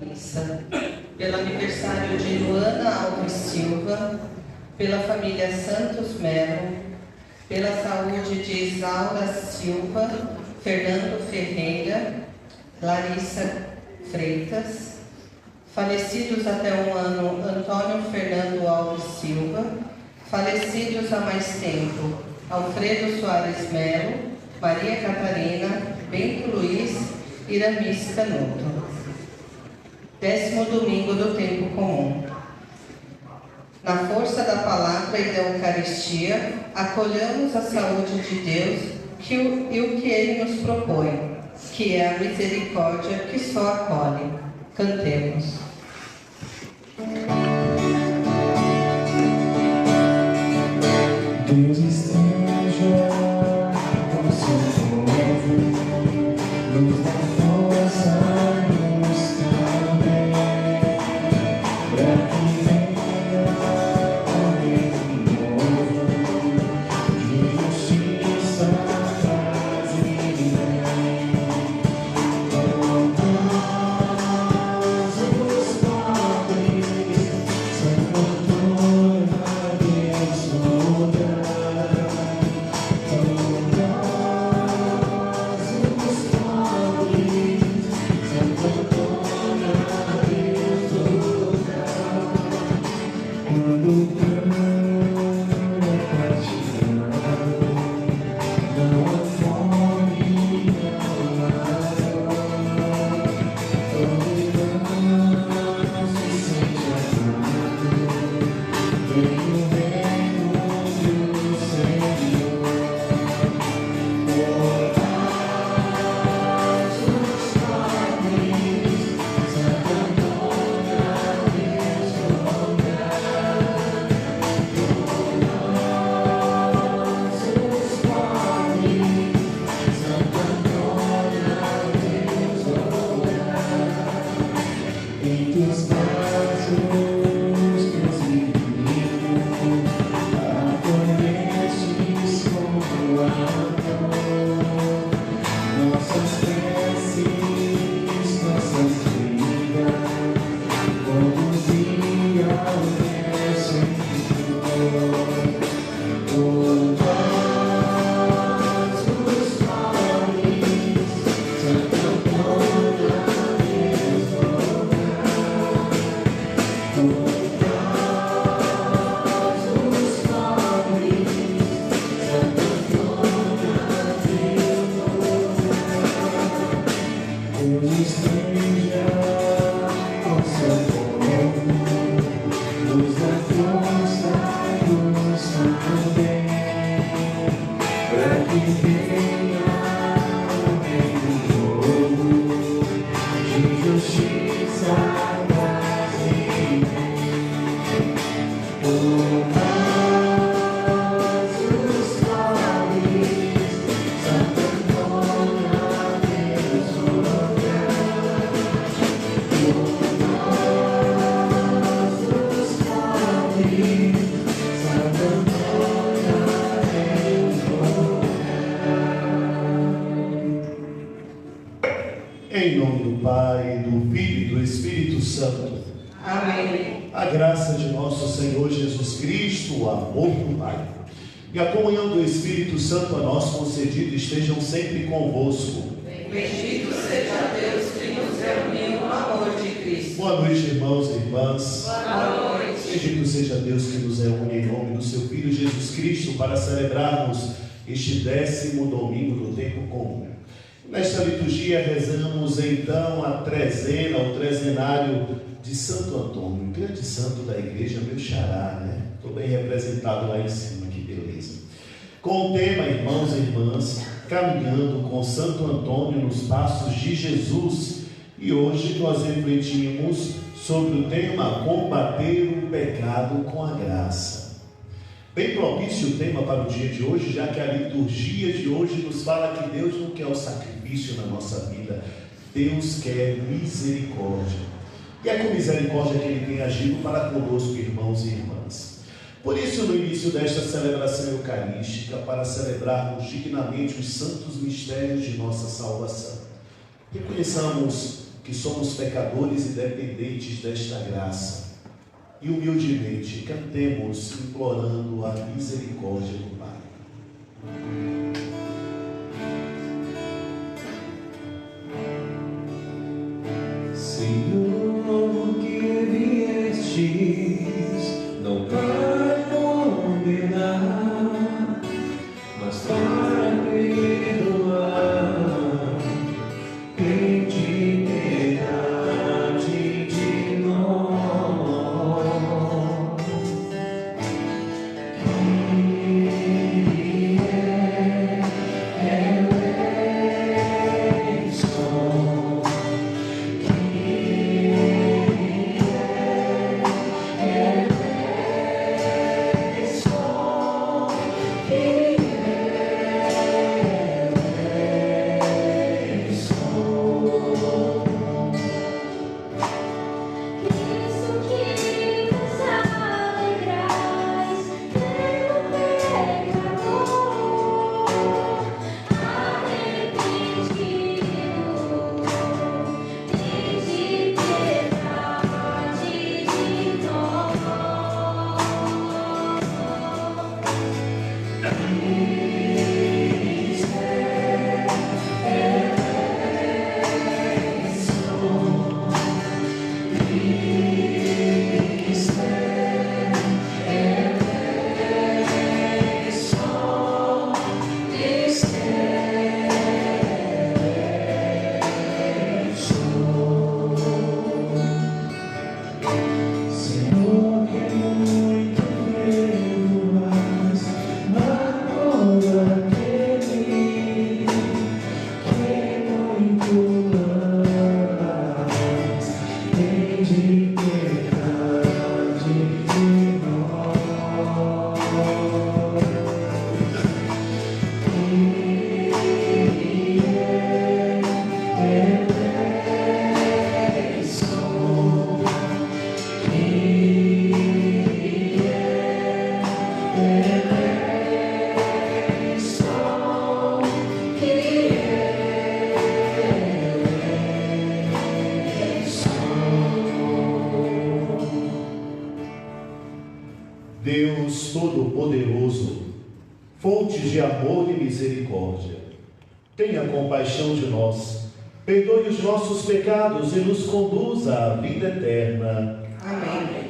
Missa, pelo aniversário de Luana Alves Silva, pela família Santos Melo, pela saúde de Isaura Silva, Fernando Ferreira, Larissa Freitas, falecidos até um ano Antônio Fernando Alves Silva, falecidos há mais tempo Alfredo Soares Melo, Maria Catarina, Bento Luiz, Iramis Canuto. 10º domingo do tempo comum. Na força da palavra e da Eucaristia, acolhamos a saúde de Deus e o que Ele nos propõe, que é a misericórdia que só acolhe. Cantemos. Deus esteja com seu povo, nos dá força, nos também, para que venha o reino novo, de justiça, paz e bem. Todos os pobres são cultura, Deus nos dá. Em nome do Pai, do Filho e do Espírito Santo. Amém. A graça de nosso Senhor Jesus Cristo, o amor do Pai e a comunhão do Espírito Santo a nós concedido estejam sempre convosco. Bendito seja Deus que nos reuniu no amor de Cristo. Boa noite, irmãos e irmãs. Boa noite. Bendito seja Deus que nos reúne em nome do seu Filho Jesus Cristo para celebrarmos este 10º domingo do tempo comum. Nesta liturgia rezamos então a trezena, o trezenário de Santo Antônio, grande santo da igreja, meu xará, né? Estou bem representado lá em cima, que beleza. Com o tema, irmãos e irmãs, caminhando com Santo Antônio nos passos de Jesus. E hoje nós refletimos sobre o tema combater o pecado com a graça. Bem propício o tema para o dia de hoje, já que a liturgia de hoje nos fala que Deus não quer o sacrifício na nossa vida, Deus quer misericórdia. E é com misericórdia que Ele tem agido para conosco, irmãos e irmãs. Por isso, no início desta celebração eucarística, para celebrarmos dignamente os santos mistérios de nossa salvação, reconheçamos que somos pecadores e dependentes desta graça. E humildemente cantemos implorando a misericórdia do Pai. Senhor, que viestes, não para condenar, mas para perdoar. Tende piedade de nós. Deus Todo-Poderoso, fonte de amor e misericórdia, tenha compaixão de nós, perdoe os nossos pecados e nos conduza à vida eterna. Amém.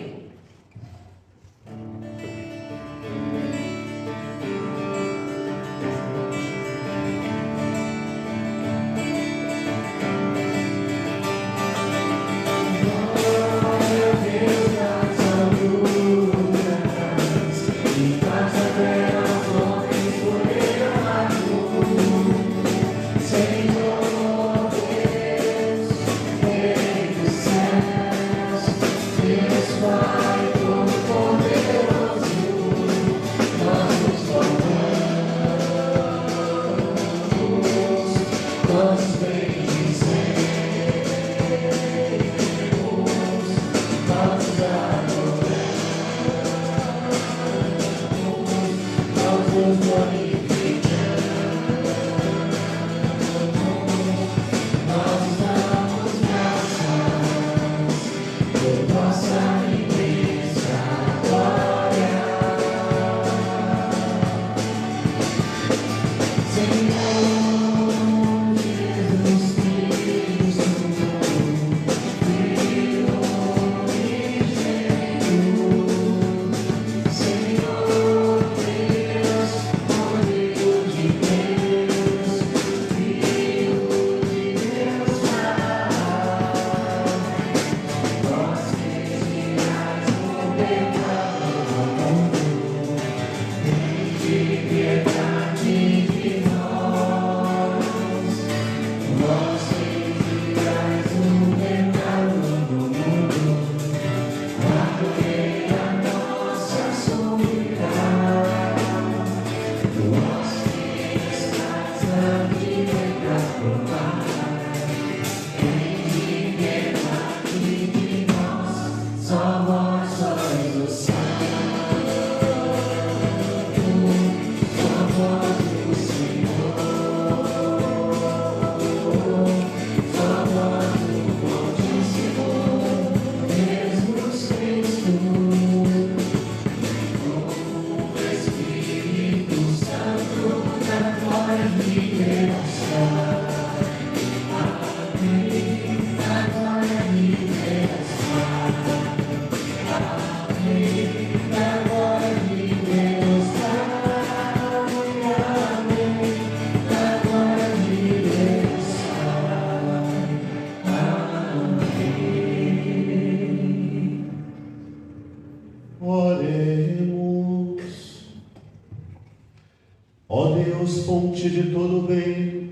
fonte de todo bem,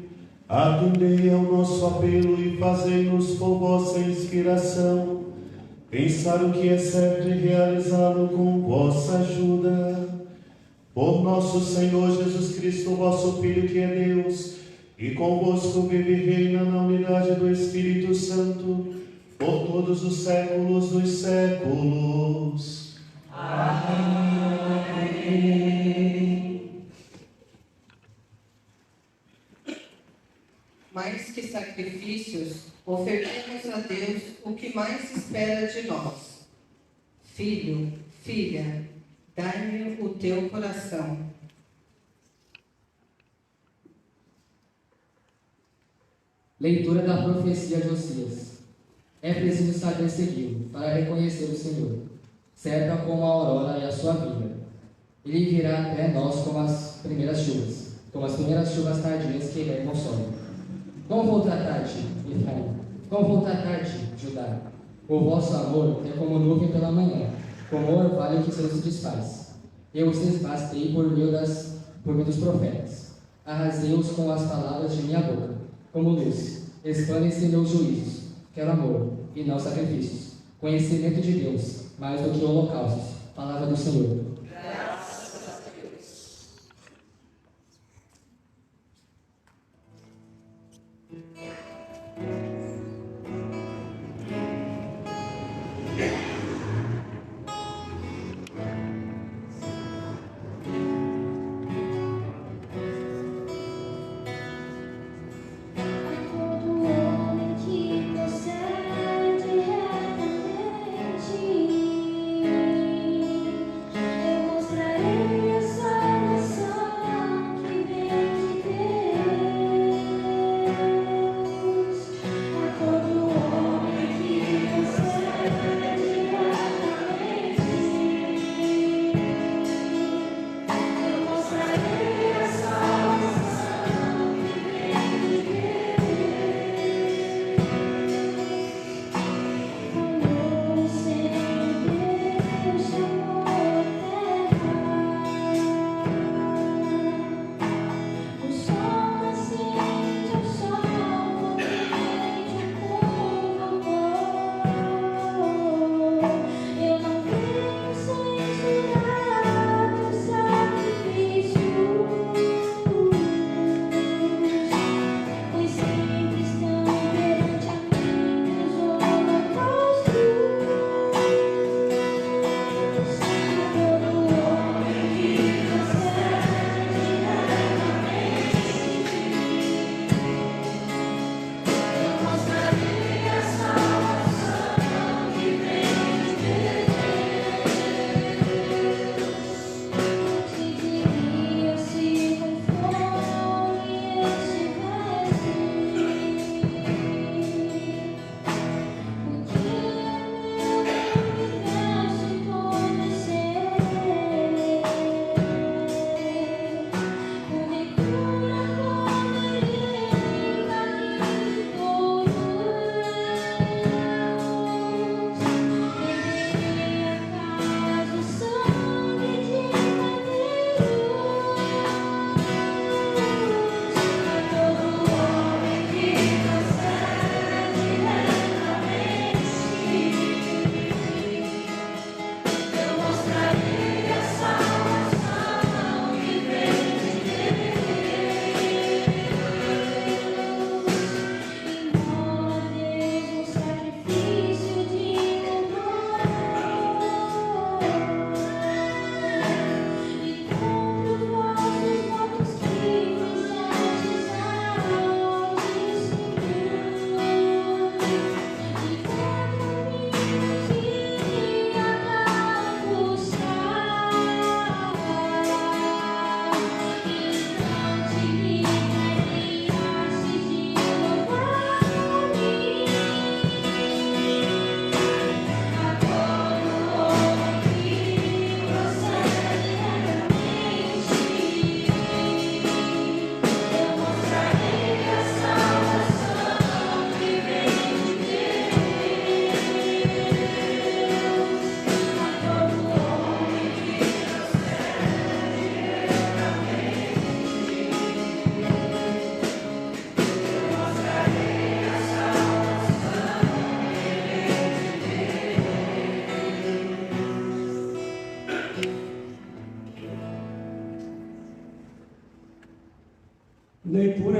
atendei ao nosso apelo e fazei-nos por vossa inspiração pensar o que é certo e realizá-lo com vossa ajuda. Por nosso Senhor Jesus Cristo, vosso Filho, que é Deus, e convosco vive e reina na unidade do Espírito Santo, por todos os séculos dos séculos. Amém. Mais que sacrifícios, ofertemos a Deus o que mais espera de nós. Filho, filha, dai-me o teu coração. Leitura da profecia de Osias. É preciso saber segui-lo para reconhecer o Senhor. Cerca como a aurora e a sua vinda. Ele virá até nós como as primeiras chuvas tardias que regam o solo. Como vou tratar-te, Efraim? Como vou tratar-te, Judá? O vosso amor é como nuvem pela manhã, como orvalho que se desfaz. Eu os desbastei por meio dos profetas. Arrasei-os com as palavras de minha boca, como luz. Expandem-se meus juízos. Quero amor, e não sacrifícios. Conhecimento de Deus, mais do que holocaustos. Palavra do Senhor. Graças a Deus.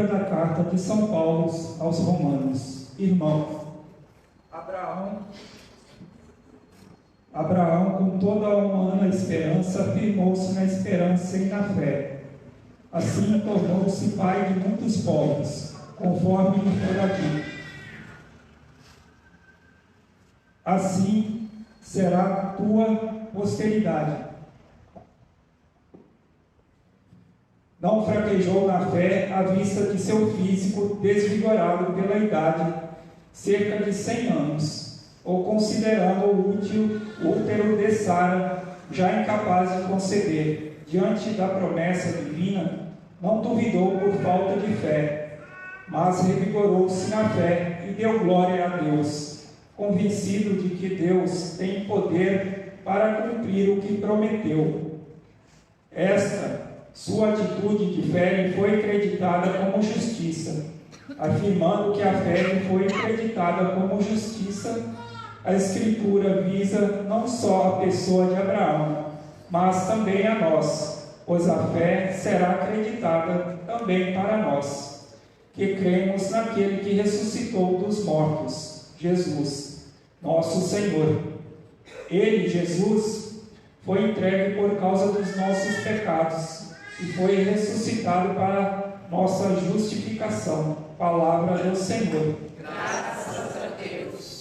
Leitura da carta de São Paulo aos Romanos. Irmãos, Abraão, com toda a humana esperança, firmou-se na esperança e na fé. Assim tornou-se pai de muitos povos, conforme lhe fora dito. Assim será a tua posteridade. Não fraquejou na fé à vista de seu físico desvigorado pela idade, cerca de 100 anos, ou considerando útil o útero de Sara, já incapaz de conceber, diante da promessa divina, não duvidou por falta de fé, mas revigorou-se na fé e deu glória a Deus, convencido de que Deus tem poder para cumprir o que prometeu. Esta sua atitude de fé lhe foi acreditada como justiça. Afirmando que a fé lhe foi acreditada como justiça, a Escritura visa não só a pessoa de Abraão, mas também a nós, pois a fé será acreditada também para nós, que cremos naquele que ressuscitou dos mortos, Jesus, nosso Senhor. Ele, Jesus, foi entregue por causa dos nossos pecados e foi ressuscitado para nossa justificação. Palavra do Senhor. Graças a Deus.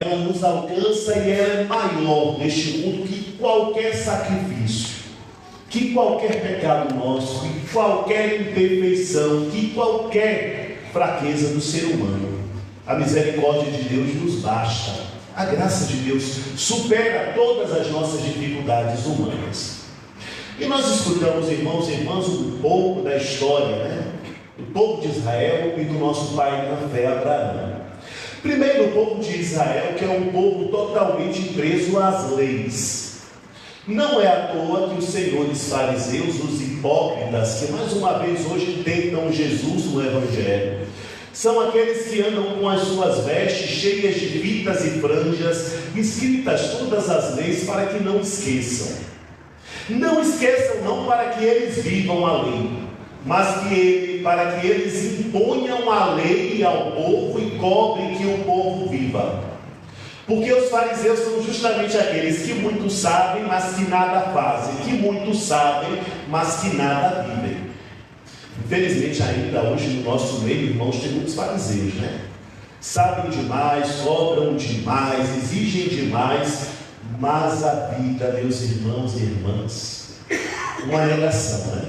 Ela nos alcança e ela é maior neste mundo que qualquer sacrifício, que qualquer pecado nosso, que qualquer imperfeição, que qualquer fraqueza do ser humano. A misericórdia de Deus nos basta. A graça de Deus supera todas as nossas dificuldades humanas. E nós escutamos, irmãos e irmãs, um pouco da história, do povo de Israel e do nosso pai na fé, Abraão. Primeiro, o povo de Israel, que é um povo totalmente preso às leis. Não é à toa que os senhores fariseus, os hipócritas, que mais uma vez hoje tentam Jesus no Evangelho, são aqueles que andam com as suas vestes cheias de fitas e franjas, escritas todas as leis para que não esqueçam. Não esqueçam não para que eles vivam a lei, mas para que eles imponham a lei ao povo e cobrem que o povo viva. Porque os fariseus são justamente aqueles que muito sabem, mas que nada fazem, que muito sabem, mas que nada vivem. Infelizmente ainda hoje no nosso meio, irmãos, tem muitos fariseus, Sabem demais, cobram demais, exigem demais, mas a vida, meus irmãos e irmãs, uma negação,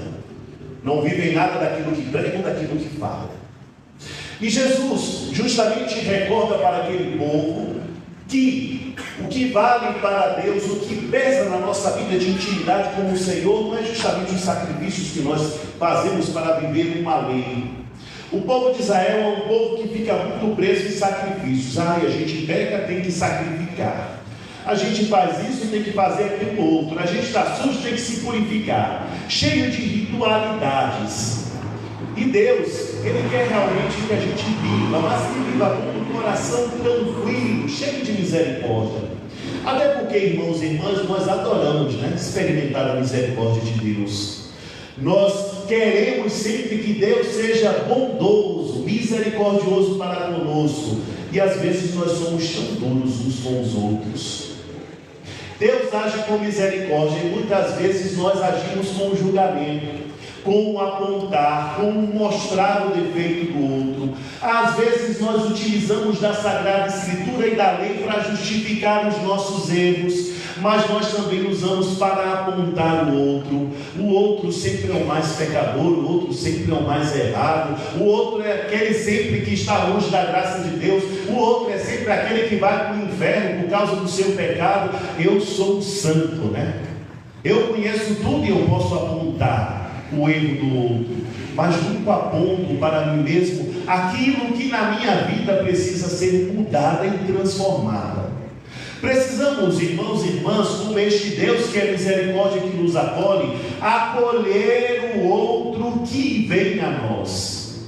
Não vivem nada daquilo que pregam, daquilo que falam. E Jesus justamente recorda para aquele povo que o que vale para Deus, o que pesa na nossa vida de intimidade com o Senhor, não é justamente os sacrifícios que nós fazemos para viver uma lei. O povo de Israel é um povo que fica muito preso em sacrifícios. A gente peca, tem que sacrificar. A gente faz isso, tem que fazer aquilo outro. A gente está sujo, tem que se purificar. Cheio de ritualidades. E Deus, Ele quer realmente que a gente viva, mas que viva com um coração tranquilo, cheio de misericórdia. Até porque, irmãos e irmãs, nós adoramos, experimentar a misericórdia de Deus. Nós queremos sempre que Deus seja bondoso, misericordioso para conosco. E às vezes nós somos tão duros uns com os outros. Deus age com misericórdia e muitas vezes nós agimos com julgamento. como apontar, como mostrar o defeito do outro. Às vezes nós utilizamos da Sagrada Escritura e da lei para justificar os nossos erros, mas nós também usamos para apontar o outro. O outro sempre é o mais pecador, o outro sempre é o mais errado, o outro é aquele sempre que está longe da graça de Deus, o outro é sempre aquele que vai para o inferno por causa do seu pecado. Eu sou santo, né? Eu conheço tudo e eu posso apontar o erro do outro, mas nunca aponto para mim mesmo aquilo que na minha vida precisa ser mudada e transformada. Precisamos, irmãos e irmãs, como este Deus que é misericórdia, que nos acolhe, acolher o outro que vem a nós.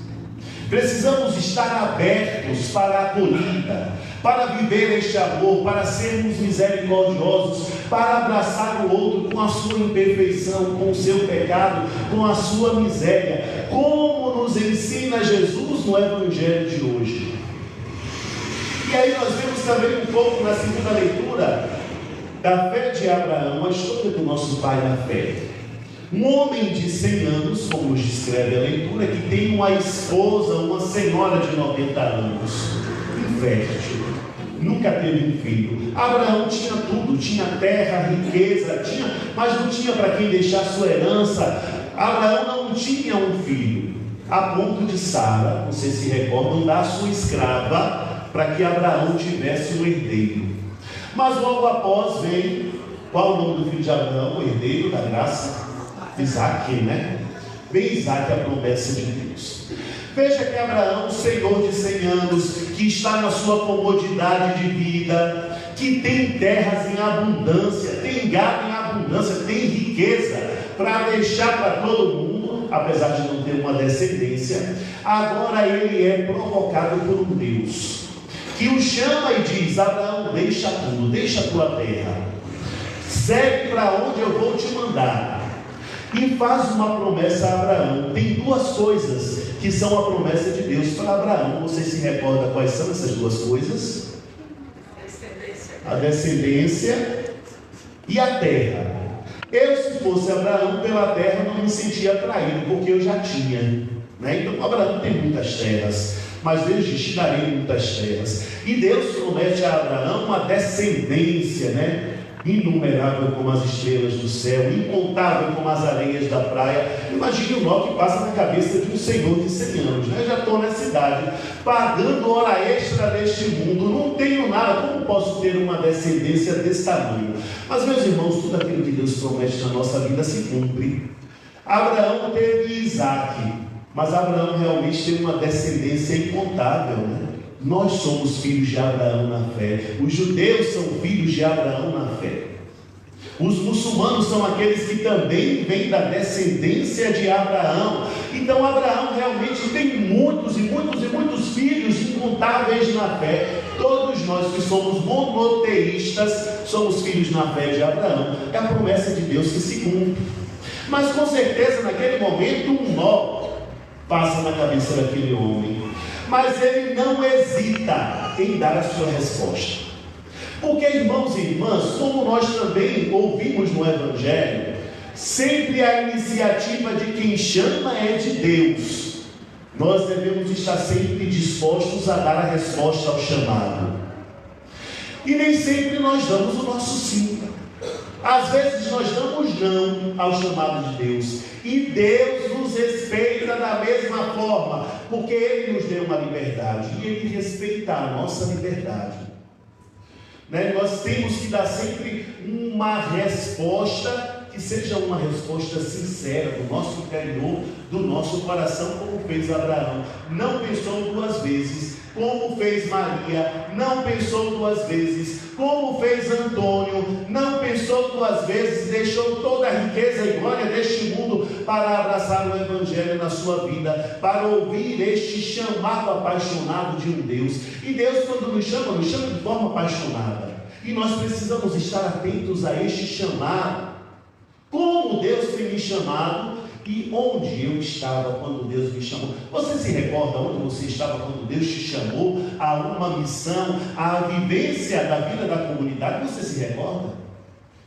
Precisamos estar abertos para a acolhida, para viver este amor, para sermos misericordiosos, para abraçar o outro com a sua imperfeição, com o seu pecado, com a sua miséria, como nos ensina Jesus no Evangelho de hoje. E aí nós vemos também um pouco na segunda leitura da fé de Abraão, a história do nosso pai na fé. Um homem de 100 anos, como nos descreve a leitura, que tem uma esposa, uma senhora de 90 anos, infértil, nunca teve um filho. Abraão tinha tudo, tinha terra, riqueza, mas não tinha para quem deixar sua herança. Abraão não tinha um filho, a ponto de Sara, vocês se recordam, dar sua escrava para que Abraão tivesse um herdeiro. Mas logo após vem, qual o nome do filho de Abraão? O herdeiro da graça? Isaac, né? Vem Isaac, a promessa de Deus. Veja que Abraão, senhor de 100 anos, que está na sua comodidade de vida, que tem terras em abundância, tem gado em abundância, tem riqueza para deixar para todo mundo, apesar de não ter uma descendência. Agora ele é provocado por um Deus que o chama e diz: Abraão, deixa tudo, deixa a tua terra, segue para onde eu vou te mandar. E faz uma promessa a Abraão. Tem duas coisas que são a promessa de Deus para Abraão. Você se recorda quais são essas duas coisas? A descendência e a terra. Eu, se fosse Abraão, pela terra não me sentia atraído, porque eu já tinha, né? Então Abraão tem muitas terras, mas Deus diz: te darei muitas terras. E Deus promete a Abraão uma descendência, né? Inumerável como as estrelas do céu, incontável como as areias da praia. Imagine o nó que passa na cabeça de um senhor de 100 anos, né? Já estou nessa idade, pagando hora extra deste mundo, não tenho nada, como posso ter uma descendência desse tamanho? Mas, meus irmãos, tudo aquilo que Deus promete na nossa vida se cumpre. Abraão teve Isaac, mas Abraão realmente teve uma descendência incontável, né? Nós somos filhos de Abraão na fé. Os judeus são filhos de Abraão na fé. Os muçulmanos são aqueles que também vêm da descendência de Abraão. Então Abraão realmente tem muitos e muitos e muitos filhos incontáveis na fé. Todos nós que somos monoteístas somos filhos na fé de Abraão. É a promessa de Deus que se cumpre. Mas com certeza naquele momento um nó passa na cabeça daquele homem. Mas ele não hesita em dar a sua resposta. Porque, irmãos e irmãs, como nós também ouvimos no Evangelho, sempre a iniciativa de quem chama é de Deus. Nós devemos estar sempre dispostos a dar a resposta ao chamado. E nem sempre nós damos o nosso sim. Às vezes nós damos não ao chamado de Deus. E Deus nos respeita da mesma forma, porque Ele nos deu uma liberdade e Ele respeita a nossa liberdade, né? Nós temos que dar sempre uma resposta que seja uma resposta sincera do nosso interior, do nosso coração, como fez Abraão. Não pensou duas vezes, como fez Maria. Não pensou duas vezes, como fez Antônio. Não pensou duas vezes, deixou toda a riqueza e glória deste mundo para abraçar o Evangelho na sua vida, para ouvir este chamado apaixonado de um Deus. E Deus, quando nos chama de forma apaixonada. E nós precisamos estar atentos a este chamado. Como Deus tem me chamado e onde eu estava quando Deus me chamou. Você se recorda onde você estava quando Deus te chamou a uma missão, a vivência da vida da comunidade? Você se recorda?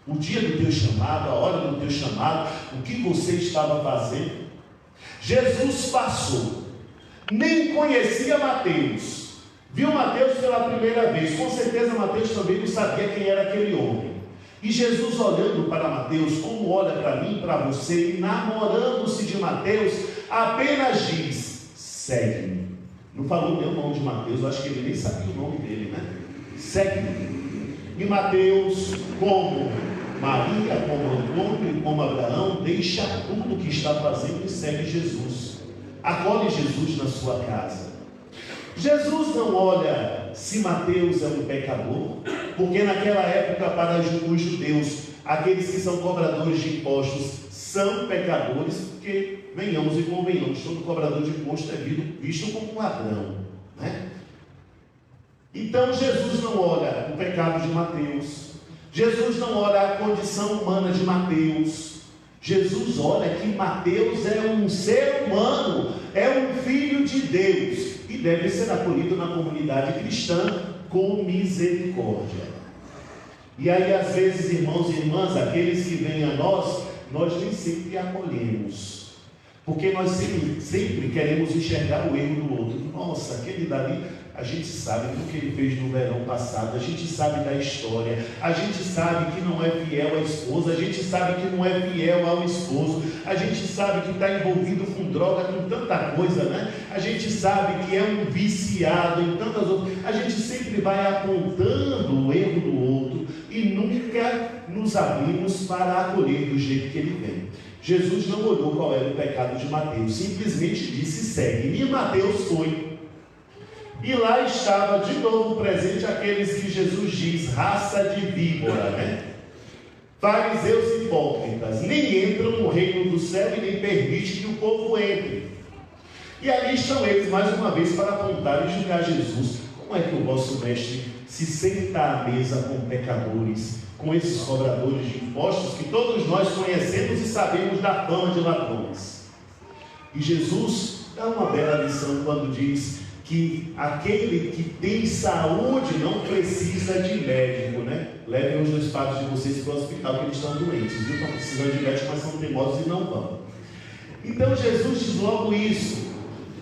O dia do teu chamado, a hora do teu chamado, o que você estava fazendo? Jesus passou, nem conhecia Mateus, viu Mateus pela primeira vez, com certeza Mateus também não sabia quem era aquele homem. E Jesus, olhando para Mateus, como olha para mim e para você, e namorando-se de Mateus, apenas diz: segue-me. Não falou nem o nome de Mateus, eu acho que ele nem sabia o nome dele, né? Segue-me. E Mateus, como Maria, como Antônio e como Abraão, deixa tudo o que está fazendo e segue Jesus. Acolhe Jesus na sua casa. Jesus não olha se Mateus é um pecador, porque naquela época, para os judeus, aqueles que são cobradores de impostos são pecadores, porque, venhamos e convenhamos, todo cobrador de imposto é visto como um ladrão, né? Então Jesus não olha o pecado de Mateus, Jesus não olha a condição humana de Mateus. Jesus olha que Mateus é um ser humano, é um filho de Deus, e deve ser acolhido na comunidade cristã com misericórdia. E aí, às vezes, irmãos e irmãs, aqueles que vêm a nós nem sempre acolhemos, porque nós sempre queremos enxergar o erro do outro. Nossa, aquele dali, a gente sabe do que ele fez no verão passado, a gente sabe da história, a gente sabe que não é fiel à esposa, a gente sabe que não é fiel ao esposo, a gente sabe que está envolvido com droga, com tanta coisa, né? A gente sabe que é um viciado em tantas outras. A gente sempre vai apontando o erro do outro e nunca nos abrimos para acolher do jeito que ele vem. Jesus não olhou qual era o pecado de Mateus, simplesmente disse: segue-me. E Mateus foi. E lá estava de novo presente aqueles que Jesus diz, raça de víbora, né? Fariseus hipócritas, nem entram no reino do céu e nem permite que o povo entre. E ali estão eles mais uma vez para apontar e julgar Jesus. Como é que o vosso mestre se senta à mesa com pecadores, com esses cobradores de impostos que todos nós conhecemos e sabemos da fama de ladrões? E Jesus dá uma bela lição quando diz que aquele que tem saúde não precisa de médico, né? Levem os dois pais de vocês para o hospital, que eles estão doentes, viu? Estão precisando de médico, mas são teimosos e não vão. Então Jesus diz logo isso: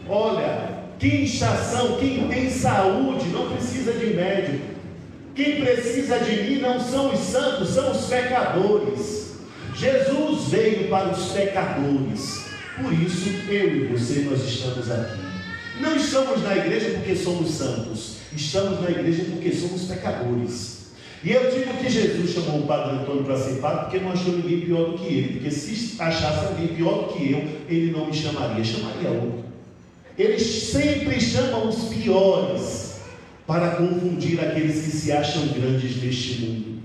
olha, quem está são, quem tem saúde não precisa de médico. Quem precisa de mim não são os santos, são os pecadores. Jesus veio para os pecadores. Por isso eu e você, nós estamos aqui. Não estamos na igreja porque somos santos, estamos na igreja porque somos pecadores. E eu digo que Jesus chamou o Padre Antônio para ser padre porque não achou ninguém pior do que ele, porque se achasse alguém pior do que eu, ele não me chamaria, chamaria outro. Eles sempre chamam os piores para confundir aqueles que se acham grandes neste mundo.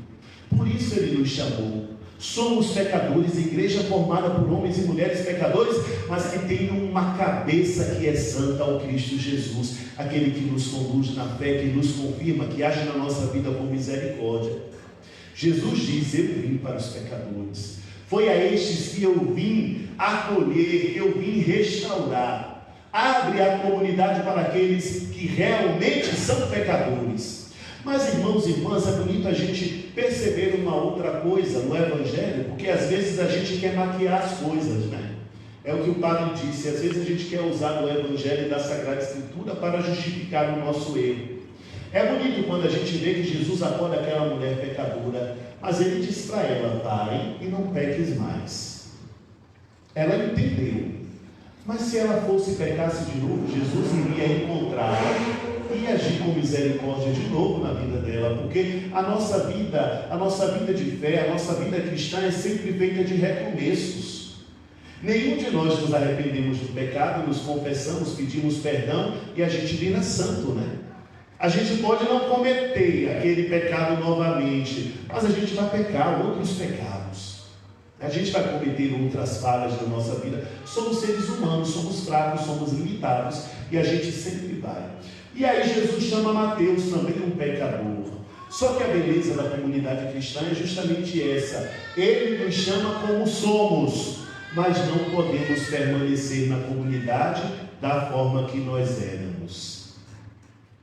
Por isso ele nos chamou. Somos pecadores, igreja formada por homens e mulheres pecadores, mas que tem uma cabeça que é santa ao Cristo Jesus, aquele que nos conduz na fé, que nos confirma, que age na nossa vida com misericórdia. Jesus diz: eu vim para os pecadores, foi a estes que eu vim acolher, eu vim restaurar. Abre a comunidade para aqueles que realmente são pecadores. Mas, irmãos e irmãs, é bonito a gente perceber uma outra coisa no Evangelho, porque às vezes a gente quer maquiar as coisas, né? É o que o padre disse, às vezes a gente quer usar o Evangelho da Sagrada Escritura para justificar o nosso erro. É bonito quando a gente vê que Jesus acolhe aquela mulher pecadora, mas ele diz para ela: vai e não peques mais. Ela entendeu. Mas se ela fosse e pecasse de novo, Jesus iria encontrá-la e agir com misericórdia de novo na vida dela, porque a nossa vida de fé, a nossa vida cristã é sempre feita de recomeços. Nenhum de nós nos arrependemos do pecado, nos confessamos, pedimos perdão e a gente vira santo, né? A gente pode não cometer aquele pecado novamente, mas a gente vai pecar outros pecados. A gente vai cometer outras falhas na nossa vida. Somos seres humanos, somos fracos, somos limitados e a gente sempre vai. E aí Jesus chama Mateus, também um pecador. Só que a beleza da comunidade cristã é justamente essa: ele nos chama como somos, mas não podemos permanecer na comunidade da forma que nós éramos.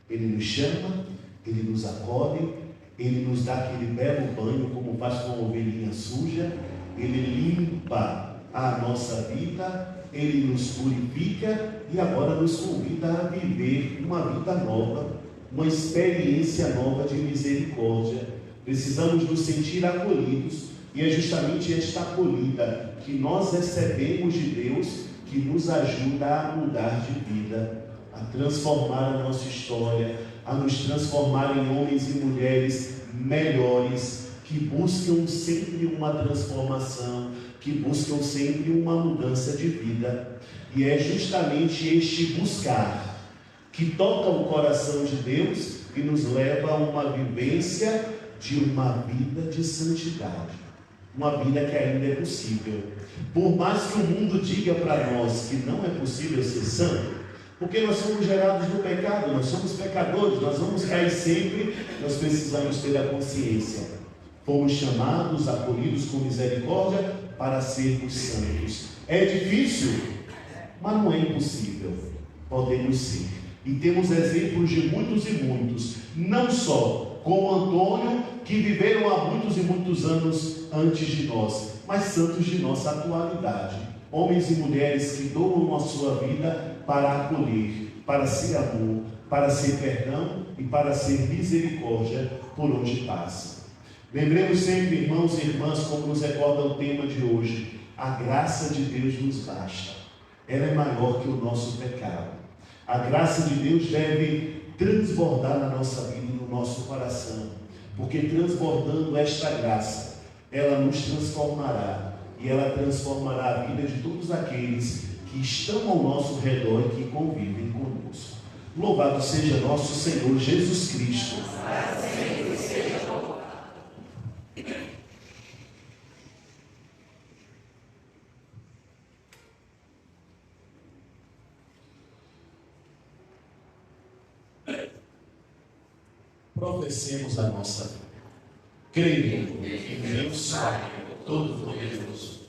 Ele nos chama, ele nos acolhe, ele nos dá aquele belo banho como faz com uma ovelhinha suja. Ele limpa a nossa vida Ele nos purifica e agora nos convida a viver uma vida nova, uma experiência nova de misericórdia. Precisamos nos sentir acolhidos e é justamente esta acolhida que nós recebemos de Deus que nos ajuda a mudar de vida, a transformar a nossa história, a nos transformar em homens e mulheres melhores, que buscam sempre uma transformação, que buscam sempre uma mudança de vida. E é justamente este buscar que toca o coração de Deus e nos leva a uma vivência de uma vida de santidade, uma vida que ainda é possível. Por mais que o mundo diga para nós que não é possível ser santo, porque nós somos gerados no pecado, nós somos pecadores, nós vamos cair sempre, nós precisamos ter a consciência. Fomos chamados, acolhidos com misericórdia para sermos santos. É difícil, mas não é impossível. Podemos ser. E temos exemplos de muitos e muitos, não só como Antônio, que viveram há muitos e muitos anos antes de nós, mas santos de nossa atualidade. Homens e mulheres que doam a sua vida para acolher, para ser amor, para ser perdão e para ser misericórdia por onde passa. Lembremos sempre, irmãos e irmãs, como nos recorda o tema de hoje: a graça de Deus nos basta. Ela é maior que o nosso pecado. A graça de Deus deve transbordar na nossa vida e no nosso coração, porque transbordando esta graça, ela nos transformará, e ela transformará a vida de todos aqueles que estão ao nosso redor e que convivem conosco. Louvado seja nosso Senhor Jesus Cristo. Professemos a nossa fé. Creio em Deus Pai Todo-Poderoso,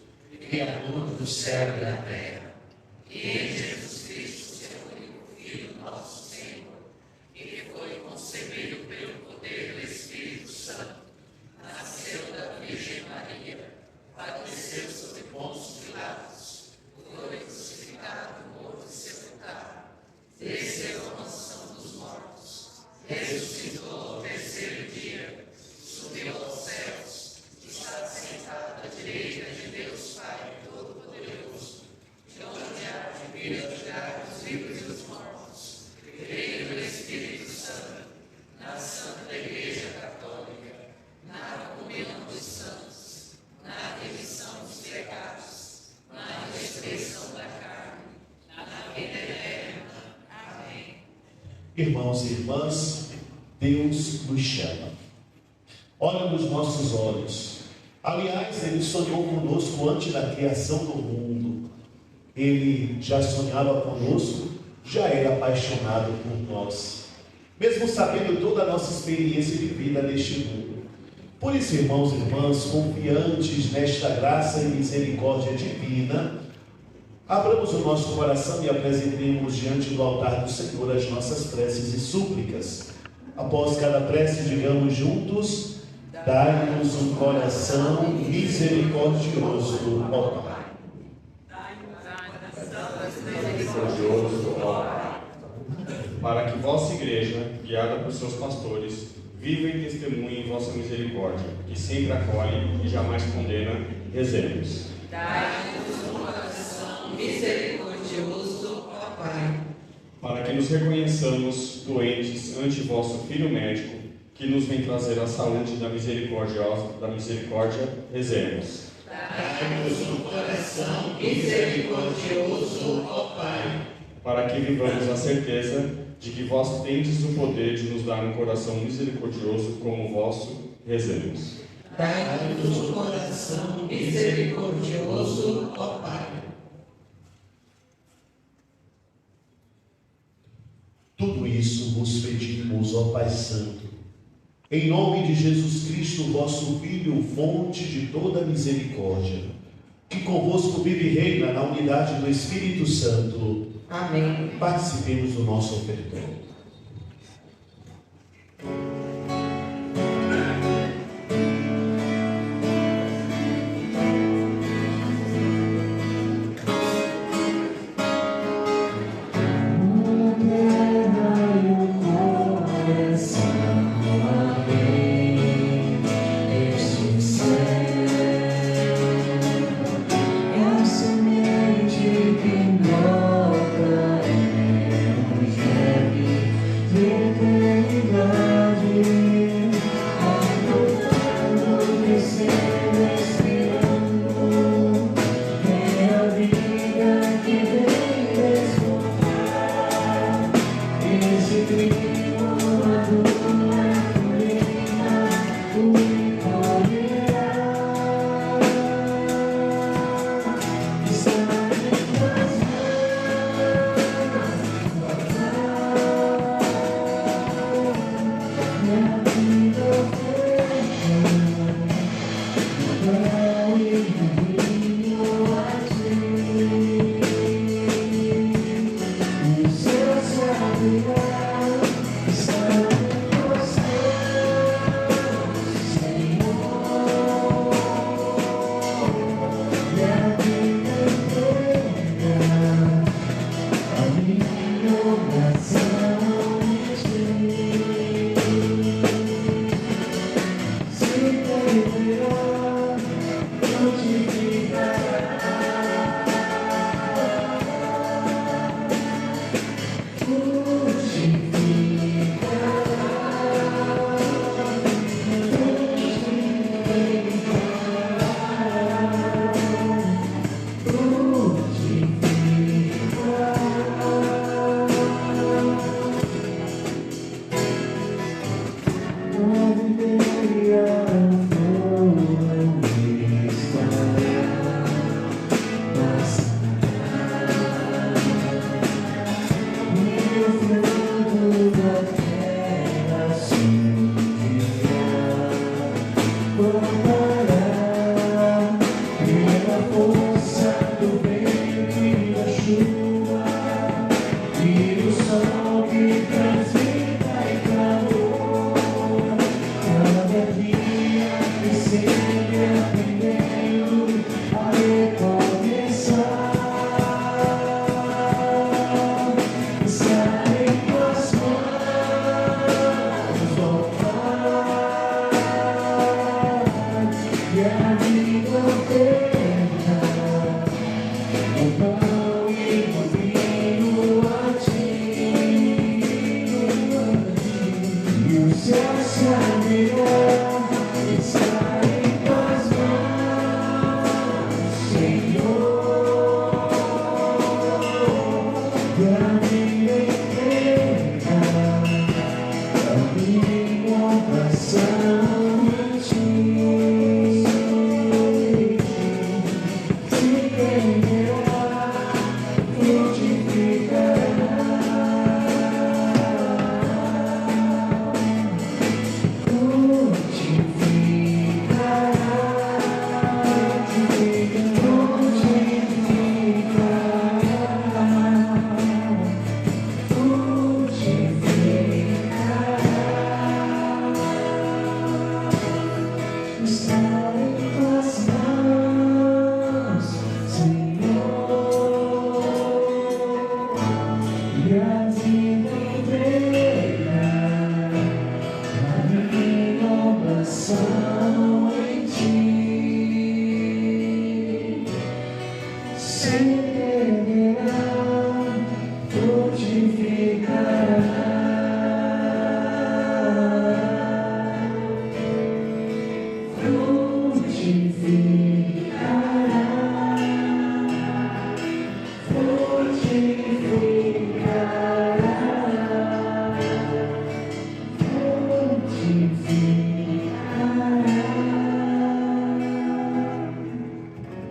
Criador do céu e da terra, e em Jesus Cristo, seu único Filho, nosso Senhor, que foi concebido pelo poder do Espírito Santo, nasceu da Virgem Maria, padeceu sob Pôncio Pilatos, foi crucificado, morto e sepultado, desceu à mansão dos mortos, ressuscitou ao terceiro dia, subiu aos céus, está sentado à direita de Deus Pai Todo-Poderoso, de onde há de vir a julgar os vivos e os mortos. Creio no Espírito Santo, na Santa Igreja Católica, na comunhão dos santos, na remissão dos pecados, na ressurreição da carne, na vida eterna. Amém. Irmãos e irmãs, Deus nos chama. Olha nos nossos olhos. Aliás, Ele sonhou conosco antes da criação do mundo. Ele já sonhava conosco, já era apaixonado por nós, mesmo sabendo toda a nossa experiência de vida neste mundo. Por isso, irmãos e irmãs, confiantes nesta graça e misericórdia divina, abramos o nosso coração e apresentemos diante do altar do Senhor as nossas preces e súplicas. Após cada prece, digamos juntos: dai-nos um coração misericordioso, ó Pai. Misericordioso, ó Pai. Para que vossa igreja, guiada por seus pastores, viva e testemunhe em vossa misericórdia, que sempre acolhe e jamais condena, rezemos. Dai-nos um coração misericordioso, ó Pai. Para que nos reconheçamos doentes ante vosso Filho médico, que nos vem trazer a saúde da misericórdia, rezemos. Dai-nos um coração misericordioso, ó Pai. Para que vivamos a certeza de que vós tendes o poder de nos dar um coração misericordioso como o vosso, rezemos. Dai-nos um coração misericordioso, ó Pai. Tudo isso vos pedimos, ó Pai Santo, em nome de Jesus Cristo, vosso Filho, fonte de toda misericórdia, que convosco vive e reina na unidade do Espírito Santo. Amém. Participemos do nosso ofertório.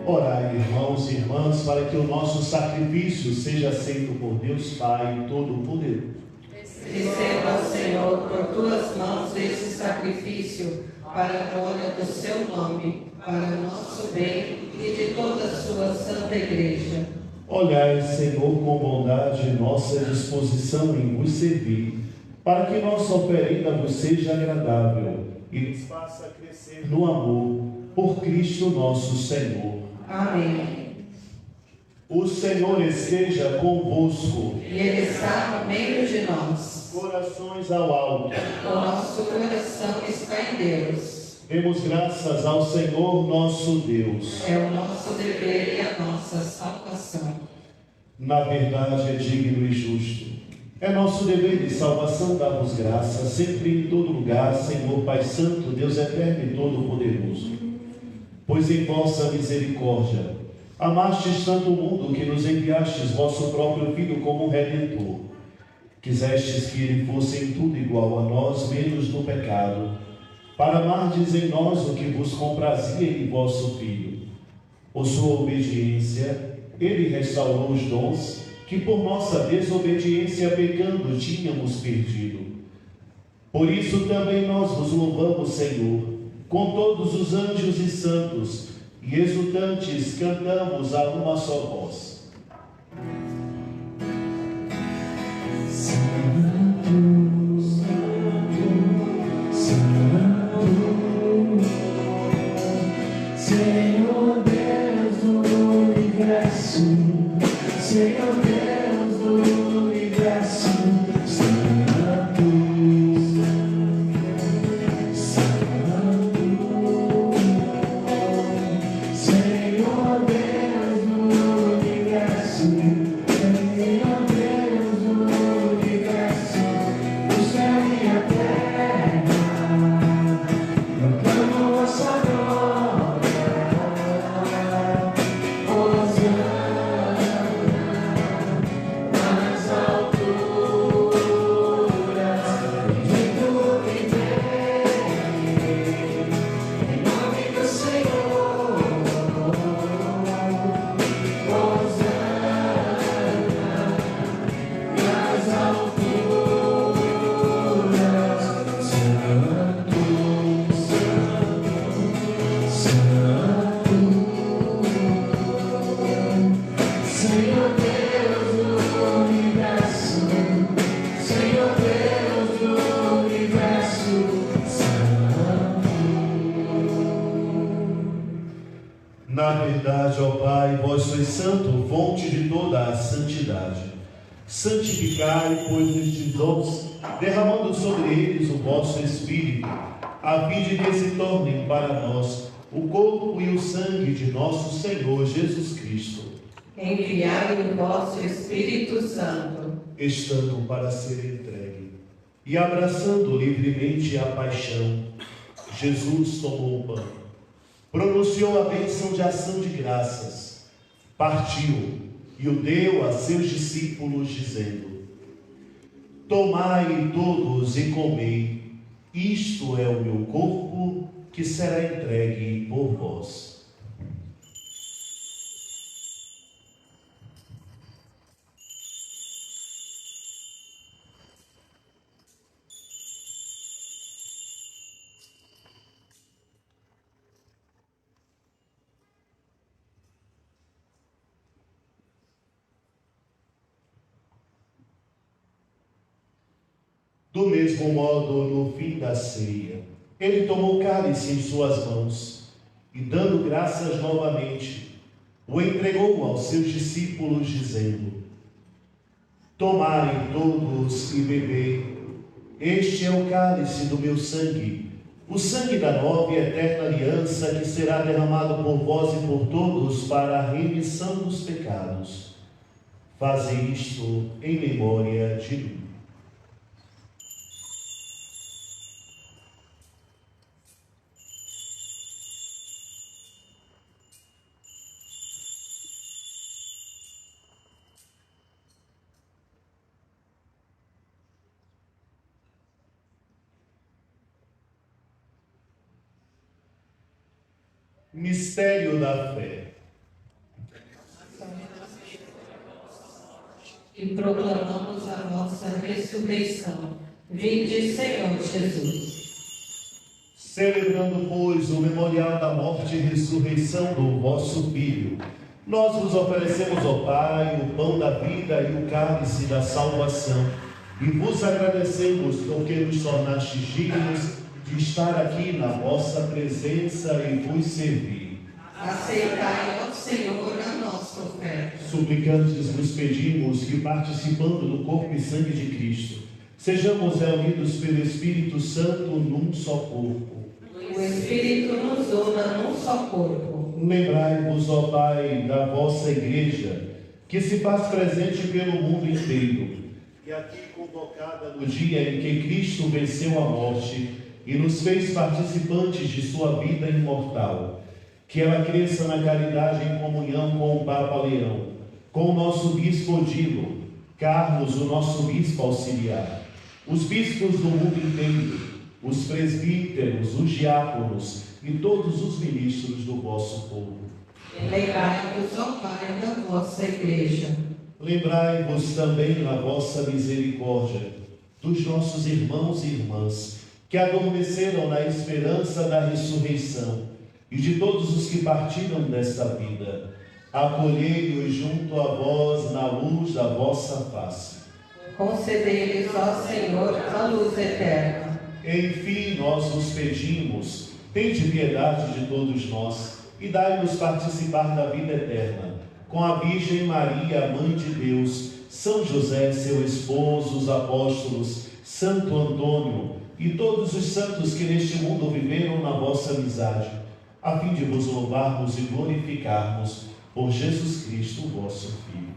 Orai, irmãos e irmãs, para que o nosso sacrifício seja aceito por Deus Pai Todo-Poderoso. Receba, Senhor, por tuas mãos esse sacrifício para a glória do seu nome, para nosso bem e de toda a sua santa igreja. Olhai, Senhor, com bondade nossa disposição em vos servir, para que nossa oferenda vos seja agradável e nos faça crescer no amor por Cristo nosso Senhor. Amém. O Senhor esteja convosco. E Ele está no meio de nós. Corações ao alto. O nosso coração está em Deus. Demos graças ao Senhor nosso Deus. É o nosso dever e a nossa salvação. Na verdade é digno e justo. É nosso dever de salvação dar-vos graça, sempre e em todo lugar, Senhor Pai Santo, Deus eterno e todo-poderoso. Pois em vossa misericórdia amastes tanto o mundo que nos enviastes vosso próprio Filho como Redentor. Quisestes que ele fosse em tudo igual a nós, menos no pecado, para amardes em nós o que vos comprazia em vosso Filho. Por sua obediência, ele restaurou os dons que por nossa desobediência pecando tínhamos perdido. Por isso também nós vos louvamos, Senhor, com todos os anjos e santos, e exultantes cantamos a uma só voz. Senhor Deus do universo, Senhor Deus do universo, Santo, Santo, Senhor Deus do universo, Senhor Deus do universo, o céu e a terra, eu clamo a vossa glória. Na verdade, ó Pai, vós sois santo, fonte de toda a santidade. Santificai, pois, estes dons, derramando sobre eles o vosso Espírito, a fim de que se tornem para nós o corpo e o sangue de nosso Senhor Jesus Cristo. Enviai o vosso Espírito Santo, Estando para ser entregue e abraçando livremente a paixão, Jesus tomou o pão, pronunciou a bênção de ação de graças, partiu e o deu a seus discípulos, dizendo: Tomai todos e comei, isto é o meu corpo que será entregue por vós. Do mesmo modo, no fim da ceia, ele tomou o cálice em suas mãos e, dando graças novamente, o entregou aos seus discípulos, dizendo: Tomai todos e bebei, este é o cálice do meu sangue, o sangue da nova e eterna aliança que será derramado por vós e por todos para a remissão dos pecados. Fazei isto em memória de mim. Mistério da fé. e proclamamos a vossa ressurreição. Vinde, Senhor Jesus. Celebrando, pois, o memorial da morte e ressurreição do vosso Filho, nós vos oferecemos, ó Pai, o pão da vida e o cálice da salvação, e vos agradecemos porque nos tornastes dignos de estar aqui na vossa presença e vos servir. Aceitai, ó Senhor, a nossa oferta. Suplicantes vos pedimos que, participando do corpo e sangue de Cristo, sejamos reunidos pelo Espírito Santo num só corpo. O Espírito nos una num só corpo. Lembrai-vos, ó Pai, da vossa Igreja, que se faz presente pelo mundo inteiro, e aqui convocada no dia em que Cristo venceu a morte e nos fez participantes de sua vida imortal. Que ela cresça na caridade em comunhão com o Papa Leão, com o nosso Bispo Odilo, Carlos, o nosso Bispo auxiliar, os bispos do mundo inteiro, os presbíteros, os diáconos e todos os ministros do vosso povo. Lembrai-vos, ó Pai, da vossa Igreja. Lembrai-vos também na vossa misericórdia dos nossos irmãos e irmãs que adormeceram na esperança da ressurreição e de todos os que partiram desta vida. Acolhei-os junto a vós na luz da vossa face. Concedei-lhes, ó Senhor, a luz eterna. Enfim, nós vos pedimos, tende piedade de todos nós e dai-nos participar da vida eterna, com a Virgem Maria, Mãe de Deus, São José, seu esposo, os apóstolos, Santo Antônio e todos os santos que neste mundo viveram na vossa amizade, a fim de vos louvarmos e glorificarmos por Jesus Cristo, vosso Filho.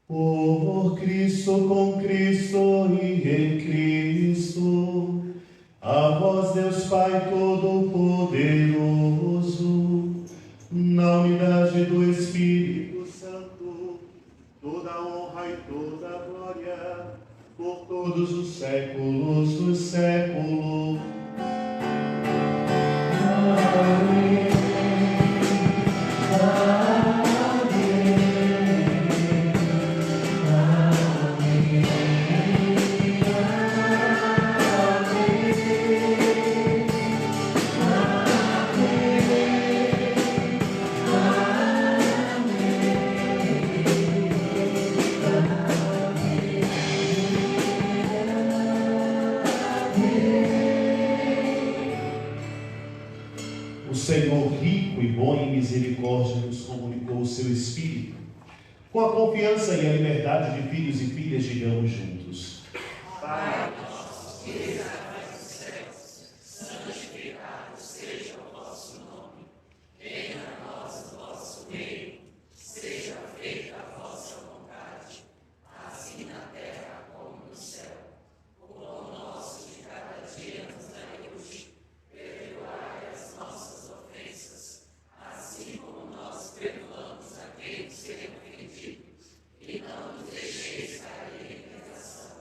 Por Cristo, com Cristo e em Cristo, a vós, Deus Pai Todo-Poderoso, na unidade do Espírito Santo, toda honra e toda glória, por todos os séculos dos séculos. Amém. Senhor, rico e bom em misericórdia, nos comunicou o seu Espírito. Com a confiança e a liberdade de filhos e filhas, digamos juntos: Pai nosso que estás nos céus, santificado seja o vosso nome. Venha a nós o vosso reino. Seja feita a vossa vontade, assim na terra como no céu. O pão nosso de cada dia nos dai hoje. Perdoai as nossas ofensas, assim como nós perdoamos a quem nos tem ofendido. E não nos deixeis cair em tentação,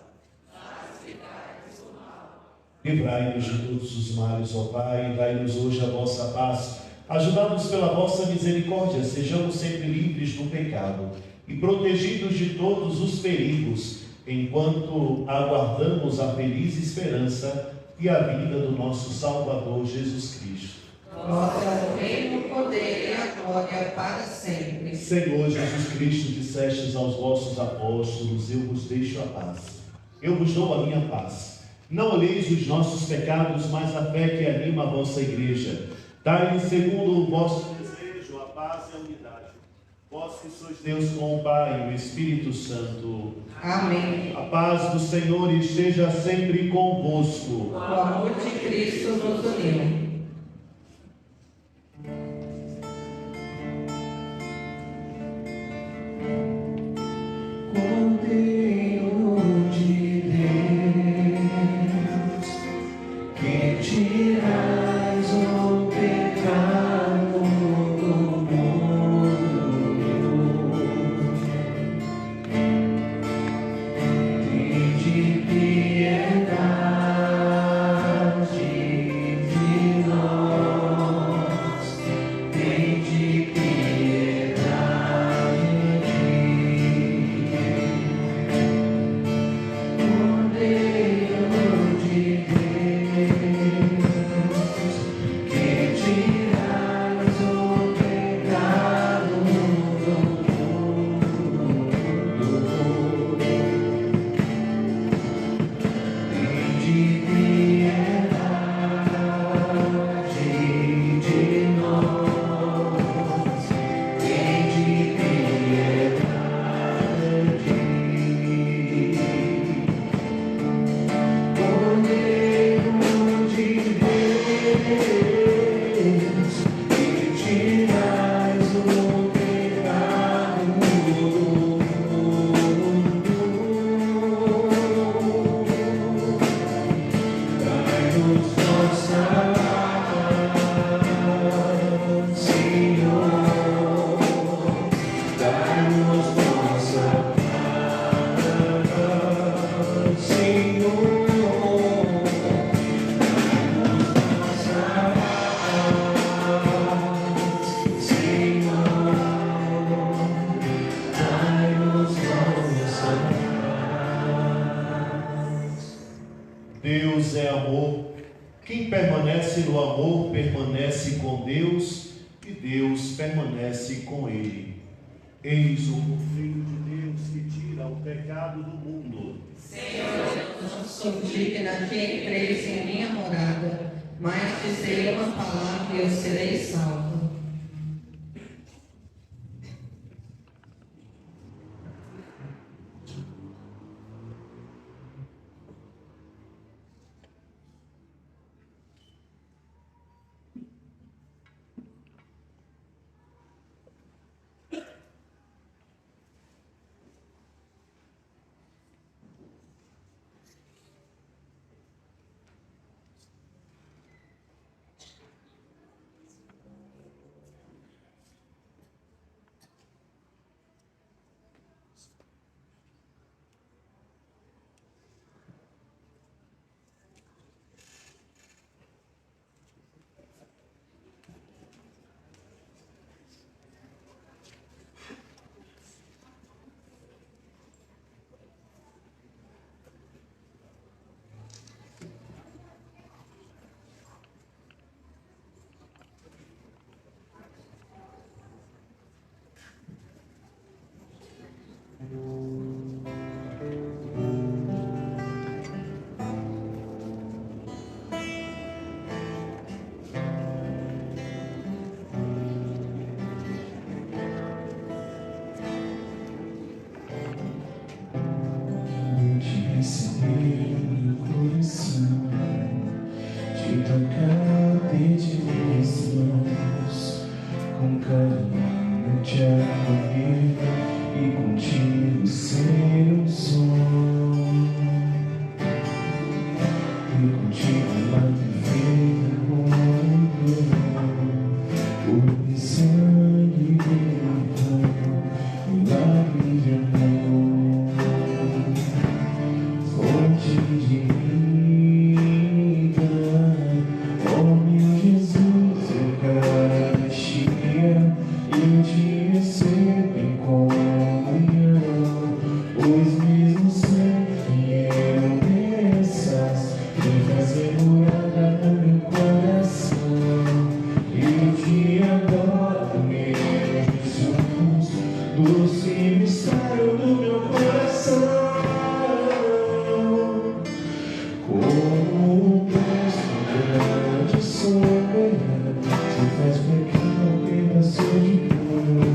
mas livrai-nos do mal. Livrai-nos de todos os males, ó Pai, e dai-nos hoje a vossa paz. Ajudados pela vossa misericórdia, sejamos sempre livres do pecado e protegidos de todos os perigos, enquanto aguardamos a feliz esperança e a vinda do nosso Salvador Jesus Cristo. Vosso é o reino, o poder e a glória para sempre. Senhor Jesus Cristo, dissestes aos vossos apóstolos: eu vos deixo a paz, eu vos dou a minha paz. Não olheis os nossos pecados, mas a fé que anima a vossa igreja. Dai-lhe segundo o vosso desejo a paz e a unidade. Vós que sois Deus com o Pai e o Espírito Santo. Amém. A paz do Senhor esteja sempre convosco. O amor de Cristo nos uniu. Cordeiro de Deus, que tirais o pecado do mundo, tende piedade de nós, tende piedade de Cordeiro de Deus, que tirais o pecado do mundo, tende piedade de nós, tende piedade. Cordeiro de Deus, que tirais o pecado do mundo, dai-nos vossa paz, Senhor, dai-nos vossa paz, Senhor. Deus é amor. Quem permanece no amor permanece com Deus e Deus permanece com ele. Eis o Cordeiro de Deus que tira o pecado do mundo. Senhor, não sou digna que entreis em minha morada, mas dizei uma palavra e eu serei salvo. de tocar desde minhas mãos, com carinho te acolher e contigo ser um som, e contigo uma perfeita comunhão, por sangue derramado, milagre de amor, fonte de vida, ó meu Jesus, Eucaristia, eu te recebo em comunhão, os mesmos sangue que eu peças, vem fazer morada no meu coração, eu te adoro, meu Jesus, doce mistério do meu coração. Como um Deus grande e soberano, se faz pequeno pedaço de pão,